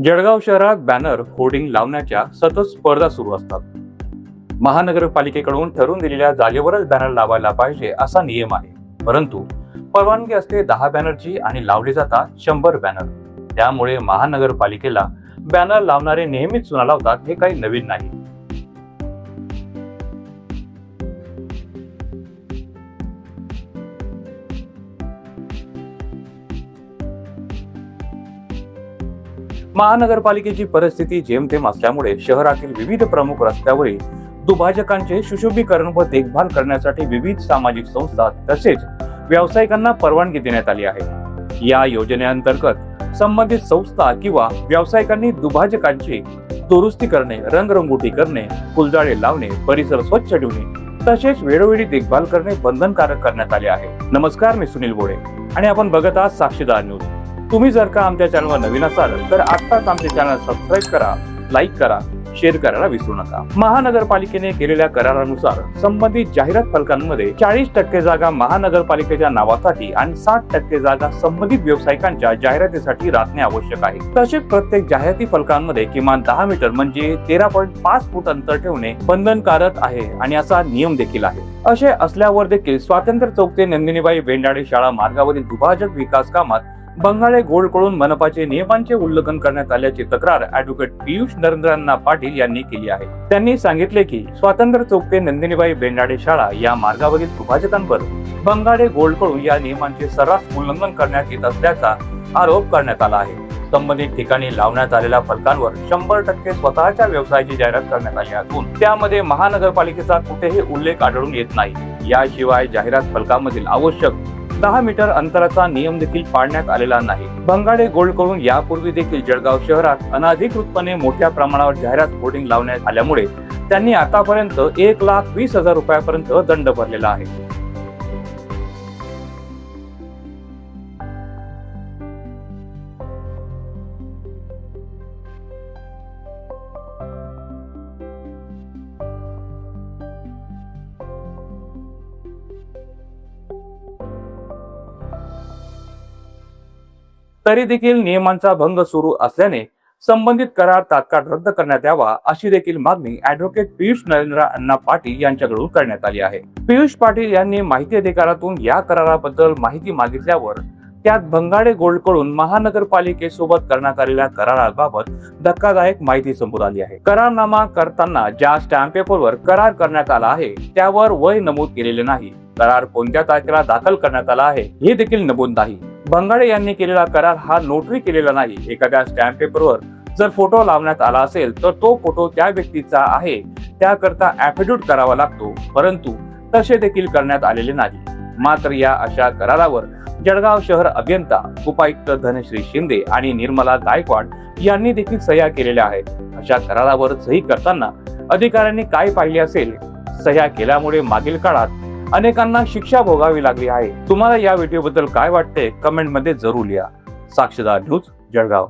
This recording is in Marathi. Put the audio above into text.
जळगाव शहरात बॅनर होर्डिंग लावण्याच्या सतत स्पर्धा सुरू असतात. महानगरपालिकेकडून ठरवून दिलेल्या जागेवरच बॅनर लावायला पाहिजे असा नियम आहे. परंतु परवानगी असते 10 बॅनरची आणि लावले जातात 100 बॅनर. त्यामुळे महानगरपालिकेला बॅनर लावणारे नेहमीच चुना लावतात, हे काही नवीन नाही. महानगरपालिकेची परिस्थिती जेमतेम असल्यामुळे शहरातील विविध प्रमुख रस्त्यावरील दुभाजकांचे सुशोभीकरण व देखभाल करण्यासाठी विविध सामाजिक संस्था तसेच व्यावसायिकांना परवानगी देण्यात आली आहे. या योजनेअंतर्गत संबंधित संस्था किंवा व्यावसायिकांनी दुभाजकांची दुरुस्ती करणे, रंगरंगोटी करणे, फुलझाडे लावणे, परिसर स्वच्छ ठेवणे तसेच वेळोवेळी देखभाल करणे बंधनकारक करण्यात आले आहे. नमस्कार, मी सुनील बोडे आणि आपण बघत आहात साक्षीदार न्यूज. तुम्ही जर का आमच्या चॅनलवर नवीन असाल तर आत्ताच आमचे चॅनल सबस्क्राईब करा, लाईक करा, शेअर करायला विसरू नका. महानगरपालिकेने केलेल्या करारानुसार संबंधित जाहिरात फलकांमध्ये 40% जागा महानगरपालिकेच्या नावासाठी आणि 60% जागा संबंधित व्यावसायिकांच्या जाहिरातीसाठी राखणे आवश्यक आहे. तसेच प्रत्येक जाहिराती फलकांमध्ये किमान 10 मीटर म्हणजे 13.5 फूट अंतर ठेवणे बंधनकारक आहे आणि असा नियम देखील आहे. असे असल्यावर देखील स्वातंत्र्य चौक ते नंदिनीबाई बेंडाळे शाळा मार्गावरील दुभाजक विकास कामात बंगाळे गोल्डकडून मनपाचे नियमांचे उल्लंघन करण्यात आल्याची तक्रार ॲडव्होकेट पियुष नरेंद्र पाटील यांनी केली आहे. त्यांनी सांगितले की स्वातंत्र्य चौक ते नंदिनीबाई बेंडाळे शाळा या मार्गावरील दुभाजकांवर बंगाळे गोल्डकडून या नियमांचे सर्रास उल्लंघन करण्यात येत असल्याचा आरोप करण्यात आला आहे. संबंधित ठिकाणी लावण्यात आलेल्या फलकांवर 100% स्वतःच्या व्यवसायाची जाहिरात करण्यात आली असून त्यामध्ये महानगरपालिकेचा कुठेही उल्लेख आढळून येत नाही. याशिवाय जाहिरात फलकामधील आवश्यक 10 मीटर अंतराचा नियम देखील पाळण्यात आलेला नाही. बंगाळे गोल्डकडून यापूर्वी देखील जळगाव शहरात अनधिकृतपणे मोठ्या प्रमाणावर जाहिरात होर्डिंग लावण्यात आल्यामुळे त्यांनी आतापर्यंत 1,20,000 रुपयापर्यंत दंड भरलेला आहे. तरी देखील नियमांचा भंग सुरू असल्याने संबंधित करार तात्काळ रद्द करण्यात यावा अशी देखील मागणी ॲडव्होकेट पियुष नरेंद्र अण्णा पाटील यांच्याकडून करण्यात आली आहे. पियुष पाटील यांनी माहिती अधिकारातून या कराराबद्दल माहिती मागितल्यावर त्यात बंगाळे गोल्डकडून महानगरपालिकेसोबत करण्यात आलेल्या कराराबाबत धक्कादायक माहिती समोर आली आहे. करारनामा करताना ज्या स्टॅम्प पेपरवर करार करण्यात आला आहे त्यावर वय नमूद केलेले नाही. करार कोणत्या तारखेला दाखल करण्यात आला आहे हे देखील नमूद नाही. बंगाळे यांनी केलेला करार हा नोटरी केलेला नाही. एखाद्या स्टॅम्प पेपरवर जर फोटो लावण्यात आला असेल तर तो फोटो त्या व्यक्तीचा आहे त्याकरता ॲफिडेव्हिट करावा लागतो, परंतु तसे देखील करण्यात आलेले नाही. मात्र या अशा करारावर जळगाव शहर अभियंता, उपायुक्त धनश्री शिंदे आणि निर्मला गायकवाड यांनी देखील सह्या केलेल्या आहेत. अशा करारावर सही करताना अधिकाऱ्यांनी काय पाहिले असेल? सह्या केल्यामुळे मागील काळात अनेकांना शिक्षा भोगावी लागली आहे. तुम्हाला या व्हिडिओबद्दल काय वाटते? कमेंट मध्ये जरूर लिहा. साक्षीदार न्यूज, जळगाव.